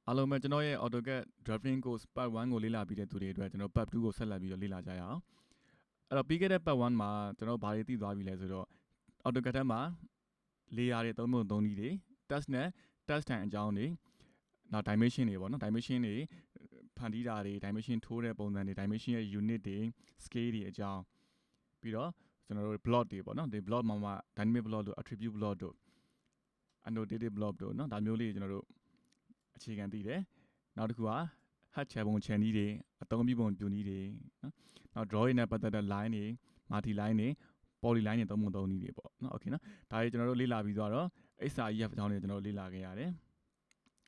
အားလုံးပဲကျွန်တော်ရဲ့ AutoCAD drafting course part 1ကိုလေ့လာပြီးတဲ့သူတွေအတွက်ကျွန်တော် part 2ကိုဆက်လက်ပြီးတော့လေ့လာကြရအောင်အဲ့တော့ပြီးခဲ့တဲ့ part 1မှာကျွန်တော်ဘာတွေသိသွားပြီလဲဆိုတော့ AutoCAD ထဲမှာ layer တွေသုံးပုံသုံးနည်းတွေ test နဲ့ test time အကြောင်းတွေနောက် dimension တွေပေါ့နော် dimension တွေဖန်တီးတာတွေ dimension ထိုးတဲ့ပုံစံတွေ dimension ရဲ့ unit တွေ scale တွေအကြောင်းပြီးတော့ကျွန်တော်တို့ block တွေပေါ့နော်ဒီ block မှာ dynamic block တို့ attribute block တို့ annotated block တို့နော်ဒါမျိုးလေးကျွန်တော်တို့အခြေခံသိတယ်နောက်တစ်ခုက hat ချပုံချန်နည်းတွေအသုံးပြုပုံပြနည်းတွေနော်နောက် drawing နဲ့ပတ်သက်တဲ့ line တွေ multi line တွေ poly line တွေသုံးပုံသုံးနည်းတွေပေါ့နော် okay နော်ဒါတွေကျွန်တော်တို့လေ့လာပြီးသွားတော့ XREF အကြောင်းတွေကျွန်တော်တို့လေ့လာခဲ့ရတယ်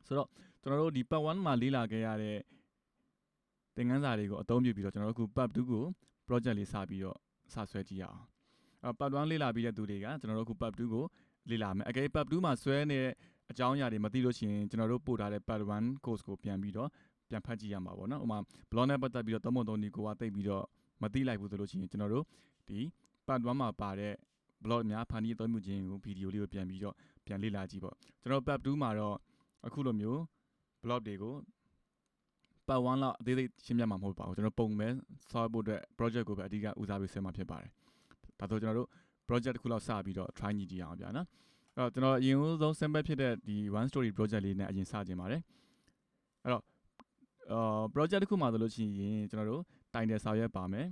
ဆိုတော့ကျွန်တော်တို့ဒီ part 1မှာလေ့လာခဲ့ရတဲ့သင်ခန်းစာတွေကိုအသုံးပြုပြီးတော့ကျွန်တော်တို့အခု part 2ကို project လေးစပြီးတော့စဆွဲကြည့်ရအောင်part 1လေ့လာပြီးတဲ့သူတွေကကျွန်တော်တို့အခု part 2ကိုလေ့လာမယ်အကယ် part 2မှာဆွဲနေတဲ့အကြောင်းအရာတွေမသိလို့ရှိရင်ကျွန်တော်တို့ပို့ထားတဲ့ part 1 course ကိုပြန်ပြီးတော့ပြန်ဖတ်ကြည့်ရမှာပေါ့နော်ဥပမာ blog နဲ့ပတ်သက်ပြီးတော့သုံးပုံသုံးနည်းကိုကသိပြီးတော့မသိလိုက်ဘူးဆိုလို့ရှိရင်ကျွန်တော်တို့ဒီ part 1မှာပါတဲ့ blog များဖန်တီးအသုံးပြုခြင်းကိုဗီဒီယိုလေးကိုပြန်ပြီးတော့ပြန်လေ့လာကြည့်ပေါ့ကျွန်တော် part 2မှာတော့အခုလိုမျိုး blog တွေကို part 1လောက်အသေးစိတ်ရှင်းပြမှာမဟုတ်ပါဘူးကျွန်တော်ပုံပဲဆောက်ဖို့အတွက် project ကိုပဲအဓိကဦးစားပေးဆွဲမှာဖြစ်ပါတယ်ဒါဆိုကျွန်တော်တို့ project တစ်ခုလောက်စပြီးတော့ try ကြည့်အောင်ဗျာနော်အဲ့တော့ကျွန်တော်အရင်ဆုံး sample ဖြစ်တဲ့ဒီ one story project လေးနဲ့အရင်စကြင်ပါတယ်အဲ့တော့ project တစ်ခုမှာဆိုလို့ရှိရင်ကျွန်တော်တို့ title စာရွက်ပါမယ်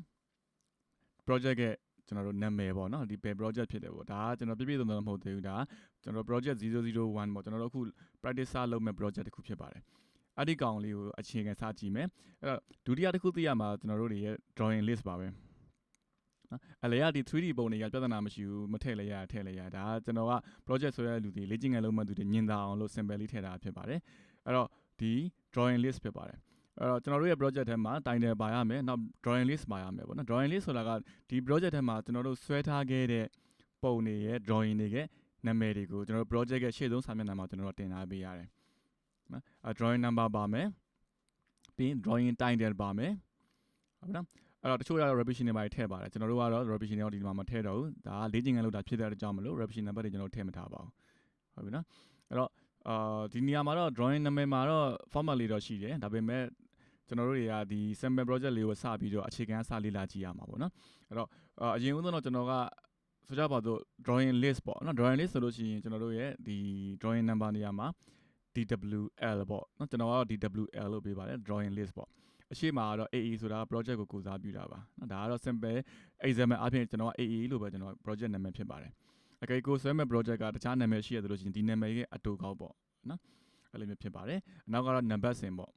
project ရဲ့ကျွန်တော်တို့နာမည်ပေါ့နော်ဒီ project ဖြစ်တယ်ပေါ့ဒါကကျွန်တော်ပြည့်ပြည့်စုံစုံမဟုတ်သေးဘူးဒါကျွန်တော် project 001ပေါ့ကျွန်တော်တို့အခု practice လုပ်မဲ့ project တစ်ခုဖြစ်ပါတယ်အဲ့ဒီကောင်လေးကိုအခြေခံစကြည့်မယ်အဲ့တော့ဒုတိယတစ်ခုသိရမှာကျွန်တော်တို့တွေရဲ့ drawing list ပါပဲနော်အလဲရဒီ 3D ပုံတွေကပြဿနာမရှိဘူးမထည့်လဲရထည့်လဲရဒါကကျွန်တော်က project ဆွဲရတဲ့လူတွေလေ့ကျင့်ခန်းလုံးမှသူတွေညင်သာအောင်လို့ sample လေးထည့်တာဖြစ်ပါတယ်အဲ့တော့ဒီ drawing list ဖြစ်ပါတယ်အဲ့တော့ကျွန်တော်တို့ရဲ့ project ထဲမှာ title ပါရမယ်နောက် drawing list ပါရမယ်ပေါ့နော် drawing list ဆိုတာကဒီ project ထဲမှာကျွန်တော်တို့ဆွဲထားခဲ့တဲ့ပုံတွေရဲ့ drawing တွေရဲ့နာမည်တွေကိုကျွန်တော်တို့ project ရဲ့ရှေ့ဆုံးစာမျက်နှာမှာကျွန်တော်တို့တင်ထားပေးရတယ်နော် drawing number ပါမယ်ပြီး drawing title ပါမယ်ဟုတ်နော်အဲ့တော့တချို့ကတော့ revision တွေပါထည့်ပါတယ်ကျွန်တော်တို့ကတော့ revision တွေတော့ဒီမှာမထည့်တော့ဘူးဒါကလေ့ကျင့်ခန်းလုပ်တာဖြစ်တဲ့အကြောင်းမလို့ revision number တွေကျွန်တော်ထည့်မထားပါဘူးဟုတ်ပြီနော်အဲ့တော့ဒီနေရာမှာတော့ drawing နာမည်မှာတော့ format လေးတော့ရှိတယ်ဒါပေမဲ့ကျွန်တော်တို့တွေကဒီ sample project လေးကိုစပြီးတော့အခြေခံစလေ့လာကြည့်ရမှာပေါ့နော်အဲ့တော့အရင်ဦးဆုံးတော့ကျွန်တော်ကဆိုကြပါစို့ drawing list ပေါ့နော် drawing list ဆိုလို့ရှိရင်ကျွန်တော်တို့ရဲ့ဒီ drawing number နေရာမှာ DWL ပေါ့နော်ကျွန်တော်ကတော့ DWL လို့ပေးပါတယ် drawing list ပေါ့အရှိမကတော့ AE ဆိုတာ project ကိုကိုစားပြုတာပါနော်ဒါကတော့ simple example အပြင်ကျွန်တော်က AE လို့ပဲကျွန်တော် project နာမည်ဖြစ်ပါတယ်အကယ်ကိုဆွဲမဲ့ project ကတခြားနာမည်ရှိရသလိုရှိရင်ဒီနာမည်ရဲ့အတူကောက်ပေါ့နော်အဲ့လိုမျိုးဖြစ်ပါတယ်အနောက်ကတော့ number စင်ပေါ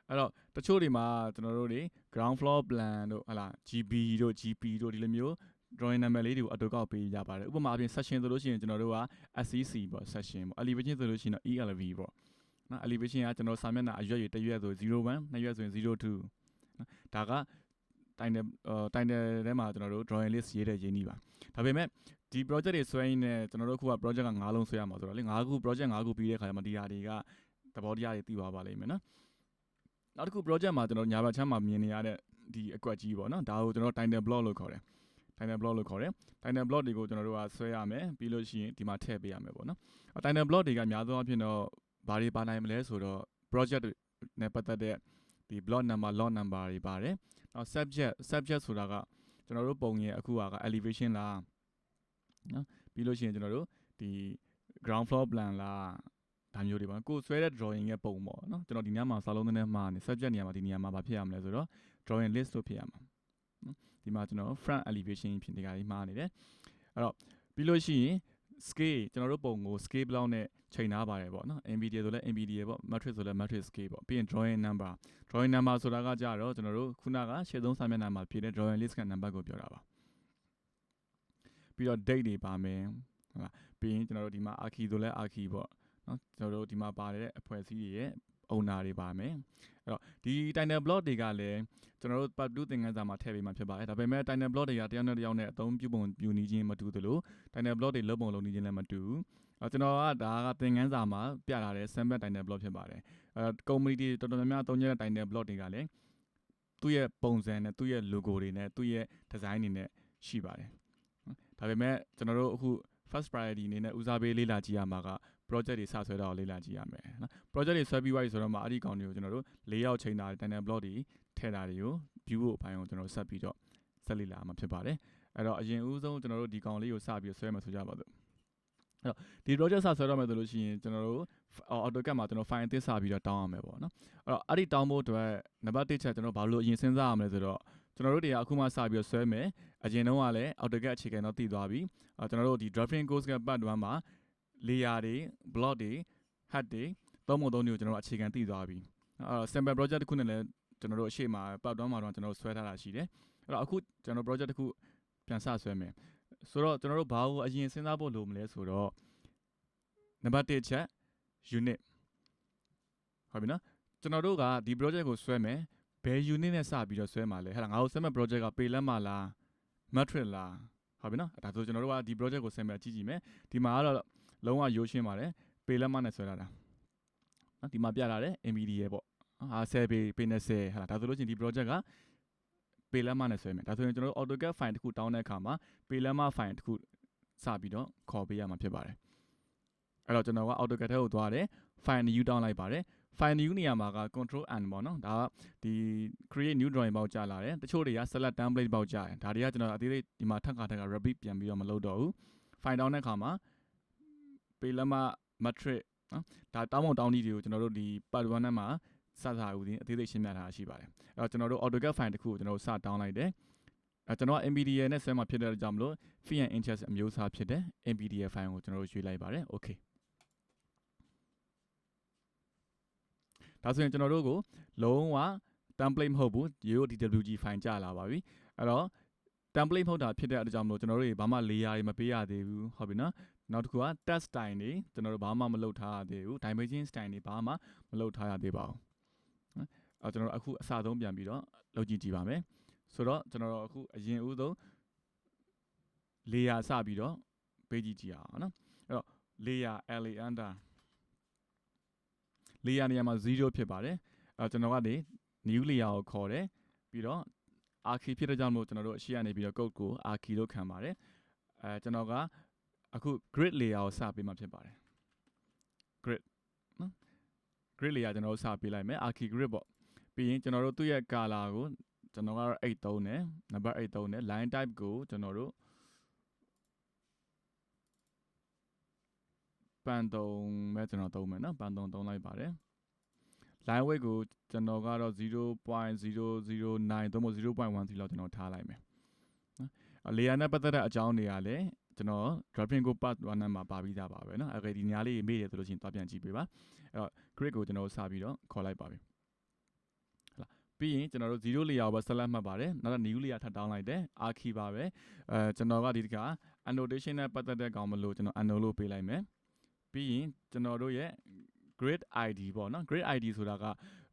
့အဲ့တော့တချို့တွေမှာကျွန်တော်တို့တွေ ground floor plan တို့ဟလာ GB တို့ GP တို့ဒီလိုမျိုး drawing number လေးတွေကိုအတူကောက်ပေးရပါတယ်ဥပမာအပြင် section ဆိုလို့ရှိရင်ကျွန်တော်တို့က SCC ပေါ့ section ပေါ့ elevation ဆိုလို့ရှိရင်တော့ ELV ပေါ့နော် elevation ကကျွန်တော်စာမျက်နှာအရွက်ရတစ်ရွက်ဆို01နှစ်ရွက်ဆိုရင်02နော်ဒါကတိုင်တယ်ထဲမှာကျွန်တော်တို့ drawing list ရေးတဲ့ရင်းနှီးပါဒါပေမဲ့ဒီ project တွေဆွဲရင်းနဲ့ကျွန်တော်တို့ခုက project က9လုံးဆွဲရမှာဆိုတော့လေ9ခု project 9ခုပြီးတဲ့ခါကျမှဒီဟာတွေကသဘောတရားတွေသိသွားပါလိမ့်မယ်နော်နောက်တစ်ခု project မှာကျွန်တော်ညာဘက်ချမ်းမှာမြင်နေရတဲ့ဒီအကွက်ကြီးပေါ့နော်ဒါကိုကျွန်တော် title block လို့ခေါ်တယ် title block လို့ခေါ်တယ် title block တွေကိုကျွန်တော်တို့ကဆွဲရမယ်ပြီးလို့ရှိရင်ဒီမှာထည့်ပေးရမယ်ပေါ့နော် title block တွေကများသောအားဖြင့်တော့ဘာတွေပါနိုင်မလဲဆိုတော့ project နဲ့ပတ်သက်တဲ့ဒီ block number lot number တွေပါတယ်နောက် subject ဆိုတာကကျွန်တော်တို့ပုံရဲ့အခုက elevation လားနော်ပြီးလို့ရှိရင်ကျွန်တော်တို့ဒီ ground floor plan လားဒါမျိုးတွေပါကိုဆွဲတဲ့ drawing ရဲ့ပုံပေါ့နော်ကျွန်တော်ဒီညမှာစာလုံးနဲ့မှာနေ subject နေရာမှာဒီနေရာမှာဘာဖြစ်ရမလဲဆိုတော့ drawing list လို့ဖြစ်ရမှာနော်ဒီမှာကျွန်တော် front elevation ဖြစ်နေတာကြီးမှားနေတယ်အဲ့တော့ပြီးလို့ရှိရင် scale ကျွန်တော်တို့ပုံကို scale ဘလောက်နဲ့ချိန်ထားပါတယ်ပေါ့နော် NVDA ဆိုလဲ NVDA ပေါ့ matrix ဆိုလဲ matrix scale ပေါ့ပြီးရင် drawing number ဆိုတာကကြတော့ကျွန်တော်တို့ခုနကရှေ့ဆုံးစာမျက်နှာမှာပြတဲ့ drawing list က number ကိုပြောတာပါပြီးတော့ date တွေပါမယ်ဟုတ်လားပြီးရင်ကျွန်တော်တို့ဒီမှာ archi ဆိုလဲ archi ပေါ့နော်ကျွန်တော်တို့ဒီမှာပါတဲ့အဖွဲ့အစည်းတွေရဲ့ owner တွေပါမယ်အဲ့တော့ဒီ title block တွေကလည်းကျွန်တော်တို့ part 2သင်ခန်းစာမှာထည့်ပေးမှာဖြစ်ပါတယ်ဒါပေမဲ့ title block တွေကတယောက်နဲ့တယောက်နဲ့အသုံးပြုပုံပြုနည်းချင်းမတူသလို title block တွေလုပ်ပုံလုပ်နည်းချင်းလည်းမတူဘူးကျွန်တော်ကဒါကသင်ခန်းစာမှာပြထားတဲ့ sample title block ဖြစ်ပါတယ်community တော်တော်များများသုံးကြတဲ့ title block တွေကလည်းသူ့ရဲ့ပုံစံနဲ့သူ့ရဲ့ logo တွေနဲ့သူ့ရဲ့ design တွေနဲ့ရှိပါတယ်ဒါပေမဲ့ကျွန်တော်တို့အခု first priority အနေနဲ့ဦးစားပေးလေ့လာကြည့်ရမှာက project တွေစဆွဲတာကိုလေ့လာကြည့်ရမယ်နော် project တွေဆွဲပြီးသွားပြီဆိုတော့မှအဲ့ဒီကောင်တွေကိုကျွန်တော်တို့ layout ချိန်တာ tandem block တွေထည့်တာတွေကို view ဖို့အပိုင်းကိုကျွန်တော်ဆက်ပြီးတော့ဆက်လေ့လာမှာဖြစ်ပါတယ်အဲ့တော့အရင်ဦးဆုံးကျွန်တော်တို့ဒီကောင်လေးကိုစပြီးဆွဲမှာဆိုကြပါစို့အဲ့တော့ဒီ project စဆွဲတော့မယ်ဆိုလို့ရှိရင်ကျွန်တော်တို့ AutoCAD မှာကျွန်တော် file အသစ်စပြီးတော့တောင်းရမယ်ပေါ့နော်အဲ့တော့အဲ့ဒီတောင်းဖို့အတွက်နံပါတ်1ချက်ကျွန်တော်ဘာလို့အရင်စဉ်းစားရမလဲဆိုတော့ကျွန်တော်တို့တွေကအခုမှစပြီးတော့ဆွဲမယ်အရင်တုန်းကလည်း AutoCAD အခြေခံတော့တည်သွားပြီကျွန်တော်တို့ဒီ drafting course က part 1မှာ layer တွေ block တွေ head တွေသုံးပုံသုံးမျိုးကျွန်တော်တို့အခြေခံတည်သွားပြီsample project တစ်ခုနဲ့လည်းကျွန်တော်တို့အရှိမ part 1မှာတော့ကျွန်တော်တို့ဆွဲထားတာရှိတယ်အဲ့တော့အခုကျွန်တော် project တစ်ခုပြန်စဆွဲမယ်ဆိုတော့ကျွန်တော်တို့ဘာကိုအရင်စဉ်းစားဖို့လိုမလဲဆိုတော့နံပါတ်1ချက် unit ဟုတ်ပြီနော်ကျွန်တော်တို့ကဒီ project ကိုဆွဲမယ်ဘယ် unit နဲ့စပြီးတော့ဆွဲမှာလဲဟဲ့လားငါတို့ဆွဲမဲ့ project ကပေလက်မလား matrix လားဟုတ်ပြီနော်ဒါဆိုကျွန်တော်တို့ကဒီ project ကိုဆင်မဲ့ကြည့်ကြည့်မယ်ဒီမှာကတော့လုံးဝရိုးရှင်းပါတယ်ပေလက်မနဲ့ဆွဲလာတာနော်ဒီမှာပြလာတယ် MBDA ပေါ့ဟာ10ပေ20ဟဲ့လားဒါဆိုလို့ချင်းဒီ project ကပေလက်မနဲ့ဆွဲမယ်ဒါဆိုရင်ကျွန်တော်တို့ AutoCAD file တစ်ခုတောင်းတဲ့အခါမှာပေလက်မ file တစ်ခုစပြီးတော့ခေါ်ပေးရမှာဖြစ်ပါတယ်အဲ့တော့ကျွန်တော်က AutoCAD ထဲကိုသွားတယ် file new တောင်းလိုက်ပါတယ် file new နေရာမှာက control n ပေါ့နော်ဒါကဒီ create new drawing ပေါက်ကြာလာတယ်တချို့တွေက select template ပေါက်ကြာတယ်ဒါတွေကကျွန်တော်အသေးလေးဒီမှာထပ်ခါ repeat ပြန်ပြီးတော့မလုပ်တော့ဘူး file တောင်းတဲ့အခါမှာပေလက်မ matrix နော်ဒါတောင်းပုံတောင်းနည်းတွေကိုကျွန်တော်တို့ဒီ part 1နဲ့မှာစဦးဒီအသေးသေးရှင်းပြထားတာရှိပါတယ်အဲ့တော့ကျွန်တော်တို့ AutoCAD file တစ်ခုကိုကျွန်တော်တို့စတောင်းလိုက်တယ်ကျွန်တော် MBDA နဲ့ဆွဲမှာဖြစ်တဲ့ကြောင့်မလို့ Fit and Inches အမျိုးအစားဖြစ်တဲ့ MBDA file ကိုကျွန်တော်တို့ရွေးလိုက်ပါတယ် Okay ဒါဆိုရင်ကျွန်တော်တို့ကိုလုံးဝ template မဟုတ်ဘူးရိုး DWG file ကြာလာပါပြီအဲ့တော့ template မဟုတ်တာဖြစ်တဲ့အတွက်ကြောင့်မလို့ကျွန်တော်တို့တွေဘာမှ layer တွေမပေးရသေးဘူးဟုတ်ပြီနော်နောက်တစ်ခုက text style တွေကျွန်တော်တို့ဘာမှမလုပ်ထားရသေးဘူး dimension style တွေဘာမှမလုပ်ထားရသေးပါဘူးအဲ့ကျွန်တော်တို့အခုအစဆုံးပြန်ပြီးတော့လုပ်ကြည့်ပါမယ်ဆိုတော့ကျွန်တော်တို့အခုအရင်ဦးဆုံး layer စပြီးတော့ပေးကြည့်အောင်နော်အဲ့တော့ layer LA under layer နေရာမှာ0ဖြစ်ပါတယ်အဲ့ကျွန်တော်ကနေ new layer ကိုခေါ်တယ်ပြီးတော့ archi ဖြစ်တဲ့ကြောင့်မို့ကျွန်တော်တို့အရှိရနေပြီးတော့ code ကို archi လို့ခံပါတယ်ကျွန်တော်ကအခု grid layer ကိုစပေးမှာဖြစ်ပါတယ် grid နော် grid layer ကျွန်တော်တို့စပေးလိုက်မယ် archi grid ပေါ့ပြီးရင်ကျွန်တော်တို့သူ့ရဲ့ color ကိုကျွန်တော်ကတော့8သုံးတယ်နံပါတ်8သုံးတယ် line type ကိုကျွန်တော်တို့ပန်တုံပဲကျွန်တော်သုံးမယ်နော်ပန်တုံသုံးလိုက်ပါတယ် line weight ကိုကျွန်တော်ကတော့ 0.009 သို့မဟုတ် 0.10 လောက်ကျွန်တော်ထားလိုက်မယ်နော် layer နဲ့ပတ်သက်တဲ့အကြောင်းတွေကလည်းကျွန်တော် drafting code part 1နဲ့မှာပါပြီးသားပါပဲเนาะအဲ့ဒီညာလေးမေ့ရဆိုလို့ရှိရင်သွားပြန်ကြည့်ပေးပါအဲ့တော့ grid ကိုကျွန်တော်စပြီးတော့ခေါ်လိုက်ပါပြီဟုတ်လားပြီးရင်ကျွန်တော်တို့0 layer ကိုပဲ select မှတ်ပါတယ်နောက်တော့ new layer ထပ်တောင်းလိုက်တယ် archi ပါပဲကျွန်တော်ကဒီတခါ annotation နဲ့ပတ်သက်တဲ့ကောင်မလို့ကျွန်တော် anno လို့ပေးလိုက်မယ်ပြီးရင်ကျွန်တော်တို့ရဲ့ grid ID ပေါ့နော် grid ID ဆိုတာက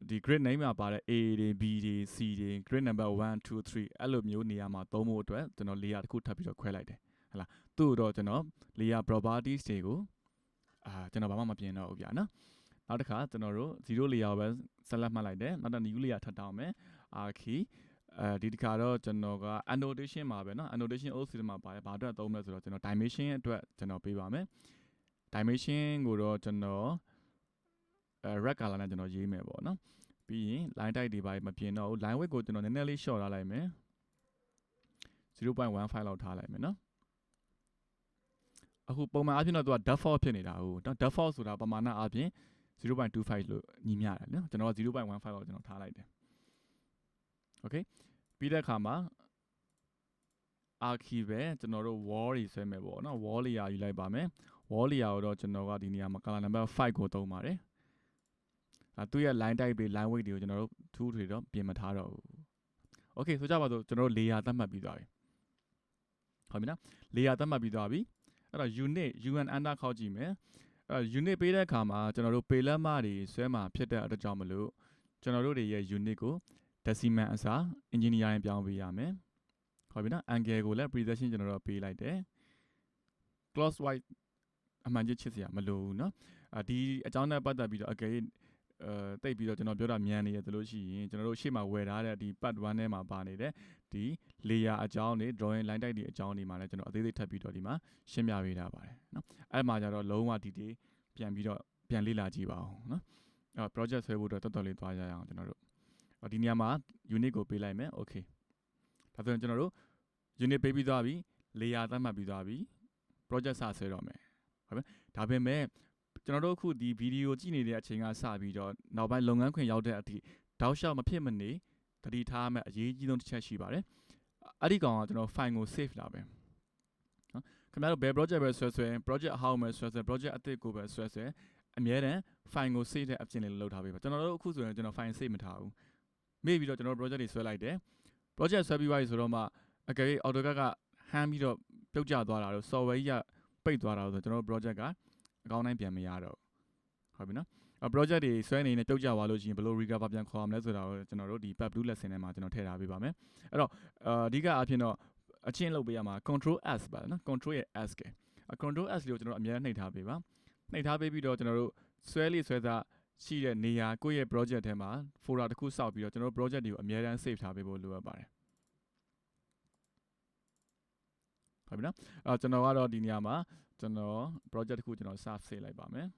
ဒီ grid name မှာပါတဲ့ A တွေ B တွေ C တွေ grid number 1 2 3အဲ့လိုမျိုးနေရာမှာသုံးဖို့အတွက်ကျွန်တော် layer တစ်ခုထပ်ပြီးတော့ခွဲလိုက်တယ်ဟလားသူ့တော့ကျွန်တော် layer properties တွေကိုကျွန်တော်ဘာမှမပြင်တော့ဘူးဗျာနော်နောက်တစ်ခါကျွန်တော်တို့0 layer ကိုပဲ select မှတ်လိုက်တယ်နောက်တော့ new layer ထပ်တောင်းမယ် archi ဒီတစ်ခါတော့ကျွန်တော်က annotation မှာပဲเนาะ annotation old system မှာပါတယ်ဘာအတွက်သုံးမလဲဆိုတော့ကျွန်တော် dimension အတွက်ကျွန်တော်ပေးပါမယ် dimension ကိုတော့ကျွန်တော်red color နဲ့ကျွန်တော်ရေးမယ်ပေါ့เนาะပြီးရင် line type တွေပါမပြင်တော့ဘူး line width ကိုကျွန်တော်နည်းနည်းလေး short ထားလိုက်မယ် 0.15 လောက်ထားလိုက်မယ်เนาะအခုပုံမှန်အားဖြင့်တော့သူက default ဖြစ်နေတာဟုတ်เนาะ default ဆိုတာပမာဏအားဖြင့် 0.25 လို့ညီမျှတယ်เนาะကျွန်တော်က 0.15 လောက်ကျွန်တော်ထားလိုက်တယ် okay ပြီးတဲ့အခါမှာ archi ပဲကျွန်တော်တို့ wall တွေဆွဲမယ်ပေါ့နော် wall layer ယူလိုက်ပါမယ် wall layer ကိုတော့ကျွန်တော်ကဒီနေရာမှာ color number 5ကိုသုံးပါတယ်သူ့ရဲ့ line type တွေ line weight တွေကိုကျွန်တော်တို့ထူးထွေတော့ပြင်မထားတော့ဘူး okay ဆိုကြပါစို့ကျွန်တော်တို့ layer သတ်မှတ်ပြီးသွားပြီဟုတ်ပြီနော် layer သတ်မှတ်ပြီးသွားပြီအဲ့တော့ unit un under ခောက်ကြည့်မယ်အဲ့ unit ပေးတဲ့အခါမှာကျွန်တော်တို့ပေလက်မတွေဆွဲမှာဖြစ်တဲ့အတွက်ကြောင့်မလို့ကျွန်တော်တို့တွေရဲ့ unit ကို decimal အစား engineering ပြောင်းပေးရမယ်ဟုတ်ပြီနော် angle ကိုလည်း precision ကျွန်တော်တို့ပေးလိုက်တယ် clockwise အမှန်ကြီးချစ်စရာမလိုဘူးเนาะဒီအကြောင်းနဲ့ပတ်သက်ပြီးတော့အကယ် တိတ်ပြီးတော့ကျွန်တော်ပြောတာမြန်နေရသလိုရှိရင်ကျွန်တော်တို့ရှေ့မှာဝယ်ထားတဲ့ဒီ part 1ထဲမှာပါနေတဲ့ဒီ layer အကြောင်းတွေ drawing line type တွေအကြောင်းတွေမှာလည်းကျွန်တော်အသေးသေးထပ်ပြီးတော့ဒီမှာရှင်းပြပေးထားပါတယ်နော်အဲ့မှာကျတော့လုံးဝ detail ပြန်ပြီးတော့ပြန်လေ့လာကြည့်ပါအောင်နော်အဲ့ project ဆွဲဖို့တော့တော်တော်လေးသွားကြရအောင်ကျွန်တော်တို့ဒီနေရာမှာ unit ကိုပေးလိုက်မယ် okay ဒါဆိုရင်ကျွန်တော်တို့ unit ပေးပြီးသွားပြီ layer သတ်မှတ်ပြီးသွားပြီ project စဆွဲတော့မယ်ဟုတ်ပြီဒါပေမဲ့ကျွန်တော်တို့အခုဒီ video ကြည့်နေတဲ့အချိန်ကစပြီးတော့နောက်ပိုင်းလုပ်ငန်းခွင်ရောက်တဲ့အထိတောက်လျှောက်မဖြစ်မနေသတိထားရမယ့်အရေးကြီးဆုံးတစ်ချက်ရှိပါတယ်အဲ့ဒီကောင်ကကျွန်တော် file ကို save လာပဲနော်ခင်ဗျားတို့ဘယ် project ပဲဆွဲဆွဲ project အဟောင်းပဲဆွဲဆွဲ project အသစ်ကိုပဲဆွဲဆွဲအမြဲတမ်း file ကို save တဲ့ option လေးလုပ်ထားပေးပါကျွန်တော်တို့အခုဆိုရင်ကျွန်တော် file save မထားဘူးမေ့ပြီးတော့ကျွန်တော် project တွေဆွဲလိုက်တယ် project ဆွဲပြီးသွားပြီဆိုတော့မှအကယ်၍ AutoCAD ကဟမ်းပြီးတော့ပြုတ်ကျသွားတာတော့ software ကြီးကပိတ်သွားတာဆိုကျွန်တော်တို့ project ကအကောင်းတိုင်းပြန်မရတော့ဟုတ်ပြီနော်project တွေဆွဲနေနေပြုတ်ကျသွားလို့ရှိရင်ဘယ်လို recover ပြန်ခေါ်ရမလဲဆိုတာကိုကျွန်တော်တို့ဒီ part 2 lesson ထဲမှာကျွန်တော်ထည့်ထားပေးပါမယ်အဲ့တော့အဓိကအဖြစ်တော့အချင်းလုပ်ပေးရမှာ control s ပါနော် control ရဲ့ s က control s လေးကိုကျွန်တော်အများနဲ့နှိပ်ထားပေးပါနှိပ်ထားပေးပြီးတော့ကျွန်တော်တို့ဆွဲလေးဆွဲသားရှိတဲ့နေရာကိုယ့်ရဲ့ project ထဲမှာ folder တစ်ခုစောက်ပြီးတော့ကျွန်တော်တို့ project တွေကိုအများတန်း save ထားပေးဖို့လိုအပ်ပါတယ်ဟုတ်ပြီနော်ကျွန်တော်ကတော့ဒီနေရာမှာကျွန်တော် project တစ်ခုကျွန်တော် save ဆေးလိုက်ပါမယ်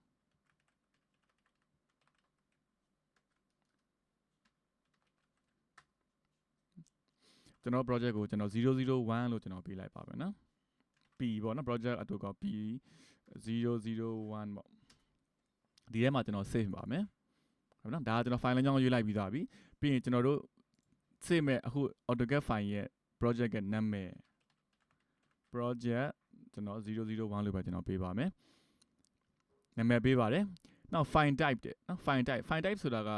ကျွန်တော် project ကိုကျွန်တော်001လို့ကျွန်တော်ပေးလိုက်ပါမယ်နော် P ပေါ့နော် project အတူက P 001ပေါ့ဒီထဲမှာကျွန်တော် save ပါမယ်ဟုတ်နော်ဒါကကျွန်တော် file လေးကြောင်းရွေးလိုက်ပြီးသားပြီပြီးရင်ကျွန်တော်တို့ save မဲ့အခု AutoCAD file ရဲ့ project ရဲ့နာမည် project ကျွန်တော်001လို့ပဲကျွန်တော်ပေးပါမယ်နာမည်ပေးပါတယ်နောက် file type တဲ့နော် file type ဆိုတာက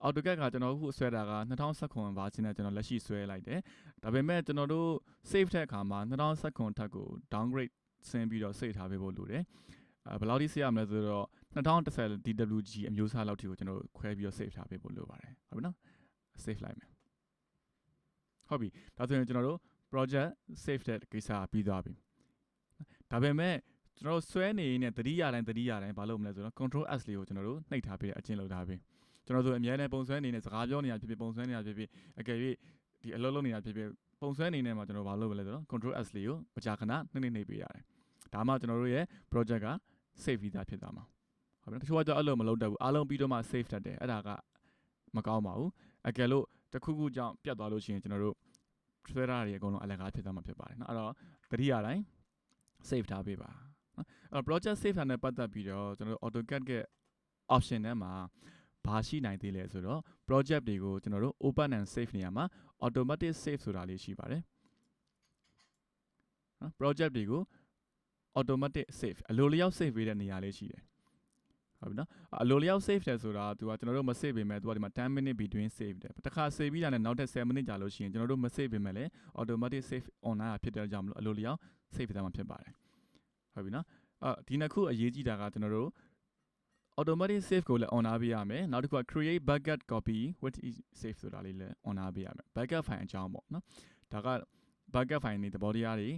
AutoCAD ကကျွန်တော်အခုဆွဲတာက2019 version နဲ့ကျွန်တော်လက်ရှိဆွဲလိုက်တယ်ဒါပေမဲ့ကျွန်တော်တို့ save တဲ့အခါမှာ2019ထက်ကို downgrade ဆင်းပြီးတော့ save ထားပေးဖို့လိုတယ်ဘယ်လောက်ထိ save ရမလဲဆိုတော့2010 DWG အမျိုးအစားလောက်ထိကိုကျွန်တော်ခွဲပြီးတော့ save ထားပေးဖို့လိုပါတယ်ဟုတ်ပြီနော် save လိုက်မယ်ဟုတ်ပြီဒါဆိုရင်ကျွန်တော်တို့ project save တဲ့ကိစ္စပြီးသွားပြီဒါပေမဲ့ကျွန်တော်ဆွဲနေနေတဲ့သတိရတိုင်းဘာလုပ်မလဲဆိုတော့ control s လေးကိုကျွန်တော်တို့နှိပ်ထားပေးတဲ့အချင်းလုပ်ထားပေးကျွန်တော်တို့အများနဲ့ပုံဆွဲနေတဲ့စကားပြောနေတာဖြစ်ဖြစ်ပုံဆွဲနေတာဖြစ်ဖြစ်အကယ်၍ဒီအလုပ်လုပ်နေတာဖြစ်ဖြစ်ပုံဆွဲနေနေမှာကျွန်တော်ဘာလုပ်မလဲဆိုတော့ control s လေးကိုမကြာခဏနှိပ်ပေးရတယ်ဒါမှကျွန်တော်တို့ရဲ့ project က save ပြီးသားဖြစ်သွားမှာဟုတ်ပြီနော်တချို့ကတော့အဲ့လိုမလုပ်တတ်ဘူးအားလုံးပြီးတော့မှ save တတ်တယ်အဲ့ဒါကမကောင်းပါဘူးအကယ်လို့တစ်ခုခုကြောင့်ပြတ်သွားလို့ရှိရင်ကျွန်တော်တို့ဆွဲထားရတဲ့အကုန်လုံးအလကားဖြစ်သွားမှာဖြစ်ပါတယ်နော်အဲ့တော့တတိယတိုင်း save ထားပေးပါနော်အဲ့တော့ project save ထားတဲ့ပတ်သက်ပြီးတော့ကျွန်တော်တို့ AutoCAD ရဲ့ option ထဲမှာဘာရှိနိုင်သေးလဲဆိုတော့ project တွေကိုကျွန်တော်တို့ open and save နေရာမှာ automatic save ဆိုတာလေးရှိပါတယ်နော် project တွေကို automatic save အလိုလျောက် save ပေးတဲ့နေရာလေးရှိတယ်ဟုတ်ပြီနော်အလိုလျောက် save တယ်ဆိုတာသူကကျွန်တော်တို့မ save ပေးမယ်သူကဒီမှာ10 minute between save တယ်တစ်ခါ save ပြီးတာနဲ့နောက်ထပ်7 minute ကြာလို့ရှိရင်ကျွန်တော်တို့မ save ပေးမယ်လေ automatic save online ဖြစ်တဲ့ကြောင့်မလို့အလိုလျောက် save ပေးတာမှာဖြစ်ပါတယ်ဟုတ်ပြီနော်ဒီနှစ်ခုအရေးကြီးတာကကျွန်တော်တို့ automatic save ကိုလည်း on အားပေးရမယ်နောက်တစ်ခုက create backup copy with save ဆိုတာလေးလည်း on အားပေးရမယ် backup file အကြောင်းပေါ့နော်ဒါက backup file တွေသဘောတရားတွေ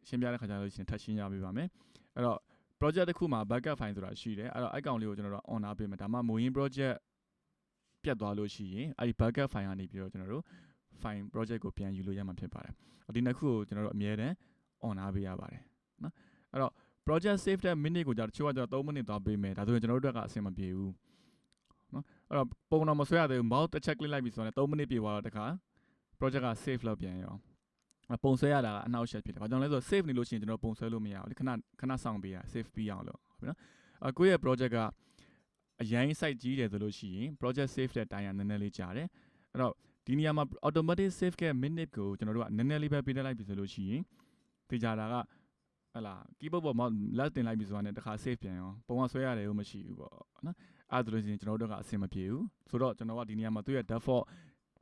ရှင်းပြတဲ့ခါကျလို့ရှိရင်ထပ်ရှင်းရပေးပါမယ်အဲ့တော့ project တစ်ခုမှာ backup file ဆိုတာရှိတယ်အဲ့တော့အဲ့ကောင်လေးကိုကျွန်တော်တို့ on အားပေးမယ်ဒါမှမူရင်း project ပြတ်သွားလို့ရှိရင်အဲ့ဒီ backup file ကနေပြီးတော့ကျွန်တော်တို့ file project ကိုပြန်ယူလို့ရမှာဖြစ်ပါတယ်ဒီနှစ်ခုကိုကျွန်တော်တို့အမြဲတမ်း on အားပေးရပါတယ်နော်အဲ့တော့ project save တဲ့ minute ကိုကြာတချို့က3 minute သွားပေးမယ်ဒါဆိုရင်ကျွန်တော်တို့အတွက်ကအဆင်မပြေဘူးနော်အဲ့တော့ပုံတော်မဆွဲရသေးဘူး mouse တစ်ချက် click လိုက်ပြီဆိုတော့3 minute ပြေသွားတော့တခါ project က save လုပ်ပြန်ရောပုံဆွဲရတာကအနှောက်အယှက်ဖြစ်တယ်ဘာကြောင့်လဲဆိုတော့ save နေလို့ရှိရင်ကျွန်တော်ပုံဆွဲလို့မရဘူးခဏစောင့်ပေးရ save ပြီးအောင်လို့ဟုတ်ပြီနော်ကိုယ့်ရဲ့ project ကအရင် site ကြီးတယ်ဆိုလို့ရှိရင် project save တဲ့တိုင်းကနည်းနည်းလေးကြာတယ်အဲ့တော့ဒီနေရာမှာ automatic save က minute ကိုကျွန်တော်တို့ကနည်းနည်းလေးပဲပေးလိုက်ပြီဆိုလို့ရှိရင်သိကြတာကဟလာ keyboard ပေါ်မှာ last တင်လိုက်ပြီဆိုတာနဲ့တခါ save ပြန်ရောပုံကဆွဲရတယ်လို့မရှိဘူးပေါ့နော်အဲ့ဒါဆိုလို့ရှိရင်ကျွန်တော်တို့ကအဆင်မပြေဘူးဆိုတော့ကျွန်တော်ကဒီနေရာမှာသူ့ရဲ့ default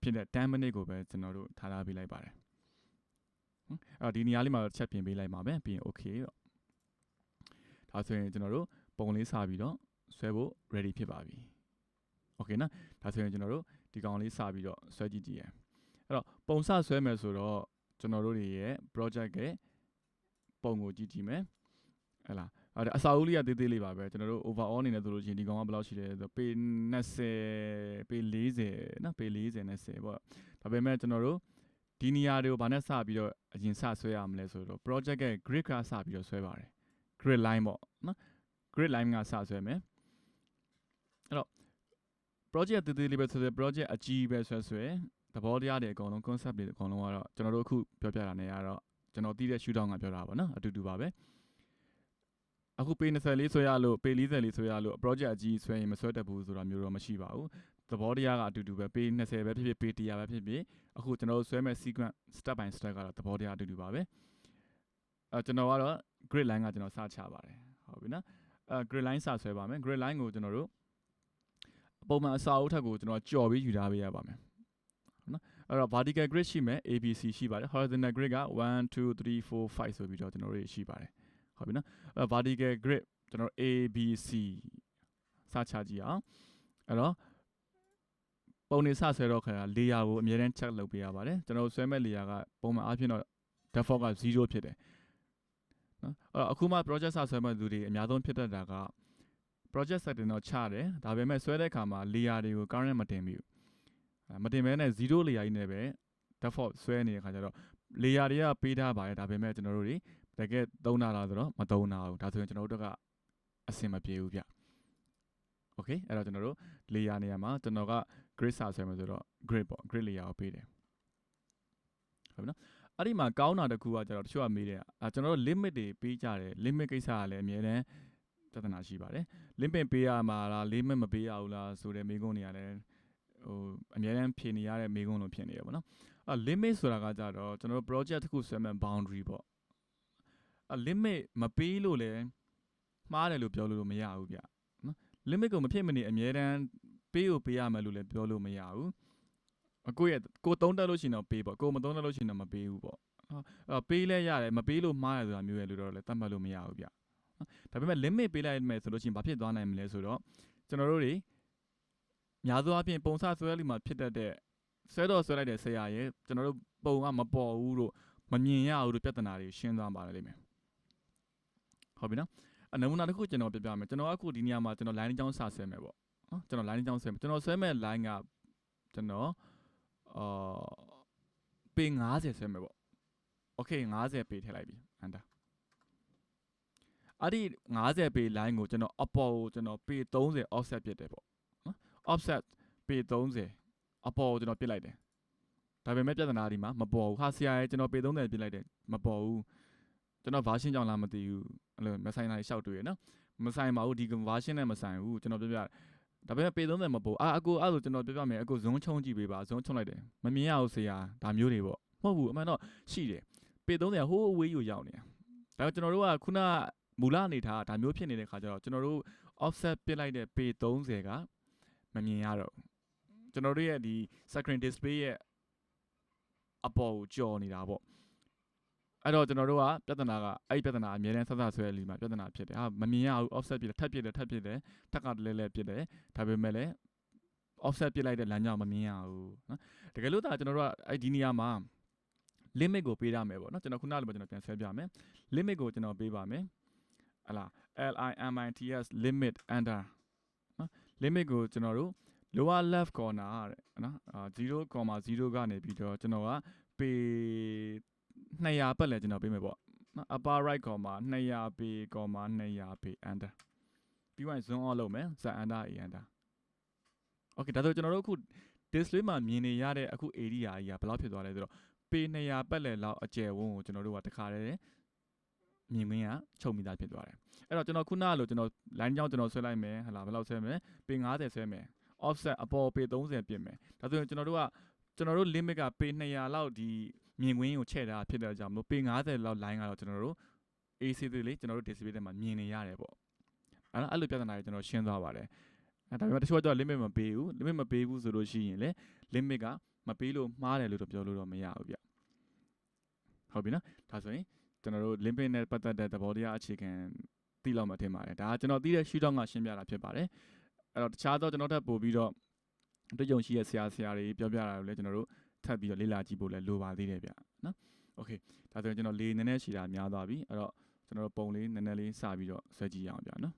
ဖြစ်တဲ့10 minute ကိုပဲကျွန်တော်တို့ထားပေးလိုက်ပါတယ်အဲ့ဒီနေရာလေးမှာချက်ပြင်ပေးလိုက်ပါမယ်ပြီးရင် okay တော့ဒါဆိုရင်ကျွန်တော်တို့ပုံလေးစပြီးတော့ဆွဲဖို့ ready ဖြစ်ပါပြီ okay နော်ဒါဆိုရင်ကျွန်တော်တို့ဒီကောင်လေးစပြီးတော့ဆွဲကြည့်ရအောင်အဲ့တော့ပုံစဆွဲမယ်ဆိုတော့ကျွန်တော်တို့တွေရဲ့ project ရဲ့ပုံကိုကြည့်မယ်ဟဲ့လား အစာအုပ်လေးကတေးသေးလေးပါပဲကျွန်တော်တို့ overall အနေနဲ့ဆိုလို့ရှိရင်ဒီကောင်ကဘယ်လောက်ရှိလဲဆိုတော့ပေ20ပေ40နော်ပေ40 20ပေါ့ဒါပေမဲ့ကျွန်တော်တို့ဒီနေရာတွေကိုဘာနဲ့စပြီးတော့အရင်စဆွဲရမလဲဆိုတော့ project ရဲ့ grid ကစပြီးတော့ဆွဲပါတယ် grid line ပေါ့နော် grid line ကစဆွဲမယ်အဲ့တော့ project တေးသေးလေးပဲဆိုတော့ project အကြီးပဲဆွဲသဘောတရားတွေအကုန်လုံး concept တွေအကုန်လုံးကတော့ကျွန်တော်တို့အခုပြောပြတာနေရတော့ကျွန်တော်သိတဲ့ shoot down ကပြောတာပါနော်အတူတူပါပဲအခုပေ20လေးဆွဲရလို့ပေ40လေးဆွဲရလို့ project အကြီးဆွဲရင်မဆွဲတတ်ဘူးဆိုတာမျိုးတော့မရှိပါဘူးသဘောတရားကအတူတူပဲပေ20ပဲဖြစ်ဖြစ်ပေ100ပဲဖြစ်ဖြစ်အခုကျွန်တော်တို့ဆွဲမဲ့ sequence step by step ကတော့သဘောတရားအတူတူပါပဲကျွန်တော်ကတော့ grid line ကကျွန်တော်စချပါတယ်ဟုတ်ပြီနော် grid line စဆွဲပါမယ် grid line ကိုကျွန်တော်တို့ပုံမှန်အစာအုပ်ထက်ကိုကျွန်တော်ကြော်ပြီးယူထားပေးရပါမယ်နော်အဲ့တော့ vertical grid ရှိမယ် ABC ရှိပါတယ် horizontal grid က1 2 3 4 5ဆိုပြီးတော့ကျွန်တော်တို့ရှိပါတယ်ဟုတ်ပြီနော်အဲ့ vertical grid ကျွန်တော် ABC စချကြည့်အောင်အဲ့တော့ပုံနေစဆွဲတော့ခါ layer ကိုအမြဲတမ်း check လုပ်ပေးရပါတယ်ကျွန်တော်ဆွဲမဲ့ layer ကပုံမှန်အားဖြင့်တော့ default က0ဖြစ်တယ်နော်အဲ့တော့အခုမှ project စဆွဲမဲ့သူတွေအများဆုံးဖြစ်တတ်တာက project setting တော့ချတယ်ဒါပေမဲ့ဆွဲတဲ့အခါမှာ layer တွေကို current မတင်ဘူးမတင်မဲနဲ့0 layer ကြီးနဲ့ပဲ default ဆွဲနေတဲ့ခါကျတော့ layer တွေကပေးထားပါတယ်ဒါပေမဲ့ကျွန်တော်တို့တွေတကယ်သုံးတာလားဆိုတော့မသုံးတာဘူးဒါဆိုရင်ကျွန်တော်တို့ကအဆင်မပြေဘူးဗျ okay အဲ့တော့ကျွန်တော်တို့ layer နေရာမှာကျွန်တော်က grid စဆွဲမှာဆိုတော့ grid ပေါ့ grid layer ကိုပေးတယ်ဟုတ်ပြီနော်အဲ့ဒီမှာကောင်းတာတစ်ခုကကျတော့တချို့ကမေးတယ်ကျွန်တော်တို့ limit တွေပေးကြတယ် limit ကိစ္စကလည်းအများနဲ့ပြဿနာရှိပါတယ် limit ပေးရမှာလား limit မပေးရဘူးလားဆိုတဲ့မေးခွန်းတွေရတယ်အများနဲ့ဖြေနေရတဲ့မေးခွန်းလို့ဖြစ်နေရပါတော့limit ဆိုတာကကြတော့ကျွန်တော်တို့ project တစ်ခုဆွဲမဲ့ boundary ပေါ့limit မပေးလို့လည်းမှားတယ်လို့ပြောလို့မရဘူးဗျနော် limit ကိုမဖြစ်မနေအများတန်းပေးကိုပေးရမယ်လို့လည်းပြောလို့မရဘူးကိုသုံးတက်လို့ရှိရင်တော့ပေးပေါ့ကိုမသုံးတက်လို့ရှိရင်တော့မပေးဘူးပေါ့ပေးလဲရတယ်မပေးလို့မှားရဆိုတာမျိုးရလို့တော့လည်းသတ်မှတ်လို့မရဘူးဗျဒါပေမဲ့ limit ပေးလိုက်မယ်ဆိုလို့ရှိရင်ဘာဖြစ်သွားနိုင်မလဲဆိုတော့ကျွန်တော်တို့တွေများသောအားဖြင့်ပုံစဆွဲလိမှာဖြစ်တတ်တဲ့ဆွဲတော့ဆွဲလိုက်တဲ့ဆရာရဲ့ကျွန်တော်တို့ပုံကမပေါ်ဘူးလို့မမြင်ရဘူးလို့ပြဿနာတွေရှင်းသွားပါလိမ့်မယ်ဟုတ်ပြီနော်နမူနာတစ်ခုကျွန်တော်ပြပြမယ်ကျွန်တော်အခုဒီနေရာမှာကျွန်တော် line တစ်ကြောင်းစဆွဲမယ်ပေါ့နော်ကျွန်တော် line တစ်ကြောင်းဆွဲမယ်ကျွန်တော်ဆွဲမဲ့ line ကကျွန်တော်ပေ50ဆွဲမယ်ပေါ့ okay 50ပေထည့်လိုက်ပြီ enter အဲ့ဒီ50ပေ line ကိုကျွန်တော်အပေါ်ကိုကျွန်တော်ပေ30 offset ပြစ်တယ်ပေါ့နော် offset ပေ30အပေါ်ကိုကျွန်တော်ပြစ်လိုက်တယ်ဒါပေမဲ့ပြဿနာဒီမှာမပေါ်ဘူးဟာဆရာရဲ့ကျွန်တော်ပေ30ပြစ်လိုက်တယ်မပေါ်ဘူးကျွန်တော် version ကြောင့်လားမသိဘူးအဲ့လိုမဆိုင်တာရှောက်တွေ့ရနော်မဆိုင်ပါဘူးဒီ version နဲ့မဆိုင်ဘူးကျွန်တော်ပြပြဒါပေမဲ့ပေ30မပေါ်အကိုအဲ့ဆိုကျွန်တော်ပြပြမယ်အကို zone ချုံကြည့်ပေးပါ zone ချုံလိုက်တယ်မမြင်ရဘူးဆရာဒါမျိုးတွေပေါ့မဟုတ်ဘူးအမှန်တော့ရှိတယ်ပေ30ဟိုးအဝေးယူရောက်နေတာဒါပေမဲ့ကျွန်တော်တို့ကခုနမူလအနေထားဒါမျိုးဖြစ်နေတဲ့ခါကျတော့ကျွန်တော်တို့ offset ပြစ်လိုက်တဲ့ပေ30ကမမြင်ရတော့ကျွန်တော်တို့ရဲ့ဒီ screen display ရဲ့အပေါ်ကိုကြော်နေတာပေါ့အဲ့တော့ကျွန်တော်တို့ကပြဿနာကအဲ့ဒီပြဿနာအများနဲ့ဆက်ဆက်ဆွဲလီမှာပြဿနာဖြစ်တယ်မမြင်ရဘူး offset ပြစ်တယ်ထပ်ပြစ်တယ်ထပ်ကတလဲပြစ်တယ်ဒါပေမဲ့လည်း offset ပြစ်လိုက်တဲ့လမ်းကြောင်းမမြင်ရဘူးနော်တကယ်လို့ဒါကျွန်တော်တို့ကအဲ့ဒီနေရာမှာ limit ကိုပေးရမယ်ပေါ့နော်ကျွန်တော်ခုနလိုပဲကျွန်တော်ပြန်ဆွဲပြမယ် limit ကိုကျွန်တော်ပေးပါမယ်ဟလာ limits limit enter နော် limit ကိုကျွန်တော်တို့ lower left corner တဲ့နော်0.0 ကနေပြီးတော့ကျွန်တော်ကပေ200ပတ်လဲကျွန်တော်ပေးမယ်ပေါ့နော် upper right corner 200ပေ200ပေ enter ပြီးရင် zoom out လုပ်မယ် set enter enter okay ဒါဆိုကျွန်တော်တို့အခု display မှာမြင်နေရတဲ့အခု area ကြီးကဘယ်လောက်ဖြစ်သွားလဲဆိုတော့ပေ200ပတ်လဲလောက်အကျယ်ဝန်းကိုကျွန်တော်တို့ကတခါတည်းမြင်မင်းကချုပ်မိသားဖြစ်သွားတယ်အဲ့တော့ကျွန်တော်ခုနကလို့ကျွန်တော် line ကြောင်းကျွန်တော်ဆွဲလိုက်မယ်ဟလာဘယ်လောက်ဆွဲမယ်ပေ50ဆွဲမယ် offset အပေါ်ပေ30ပြင်မယ်ဒါဆိုရင်ကျွန်တော်တို့ limit ကပေ200လောက်ဒီမြင်ကွင်းကိုချဲ့တာဖြစ်တဲ့အကြောင်းမလို့ပေ50လောက် line ကတော့ကျွန်တော်တို့ AC တွေလေကျွန်တော်တို့ display ထဲမှာမြင်နေရတယ်ပေါ့အဲ့လိုပြဿနာတွေကျွန်တော်ရှင်းသွားပါတယ်ဒါပေမဲ့တချို့ကတော့ limit မပေးဘူး limit မပေးဘူးဆိုလို့ရှိရင်လေ limit ကမပေးလို့မှားတယ်လို့တော့ပြောလို့တော့မရဘူးဗျဟုတ်ပြီနော်ဒါဆိုရင်ကျွန်တော်တို့ limit နဲ့ပတ်သက်တဲ့သဘောတရားအခြေခံသိလောက်မှထင်ပါတယ်ဒါကကျွန်တော်သိတဲ့ sheet တော့ကရှင်းပြတာဖြစ်ပါတယ်အဲ့တော့တခြားသောကျွန်တော်ထပ်ပို့ပြီးတော့တွေ့ကြုံရှိတဲ့ဆရာတွေပြောပြတာကိုလည်းကျွန်တော်တို့ထပ်ပြီးတော့လေ့လာကြည့်ဖို့လည်းလိုပါသေးတယ်ဗျနော်โอเคဒါဆိုရင်ကျွန်တော်လေနည်းနည်းရှိတာများသွားပြီအဲ့တော့ ကျွန်တော်ပုံလေးနည်းနည်းလေးစပြီးတော့ဆွဲကြည့်ရအောင်ဗျာနော်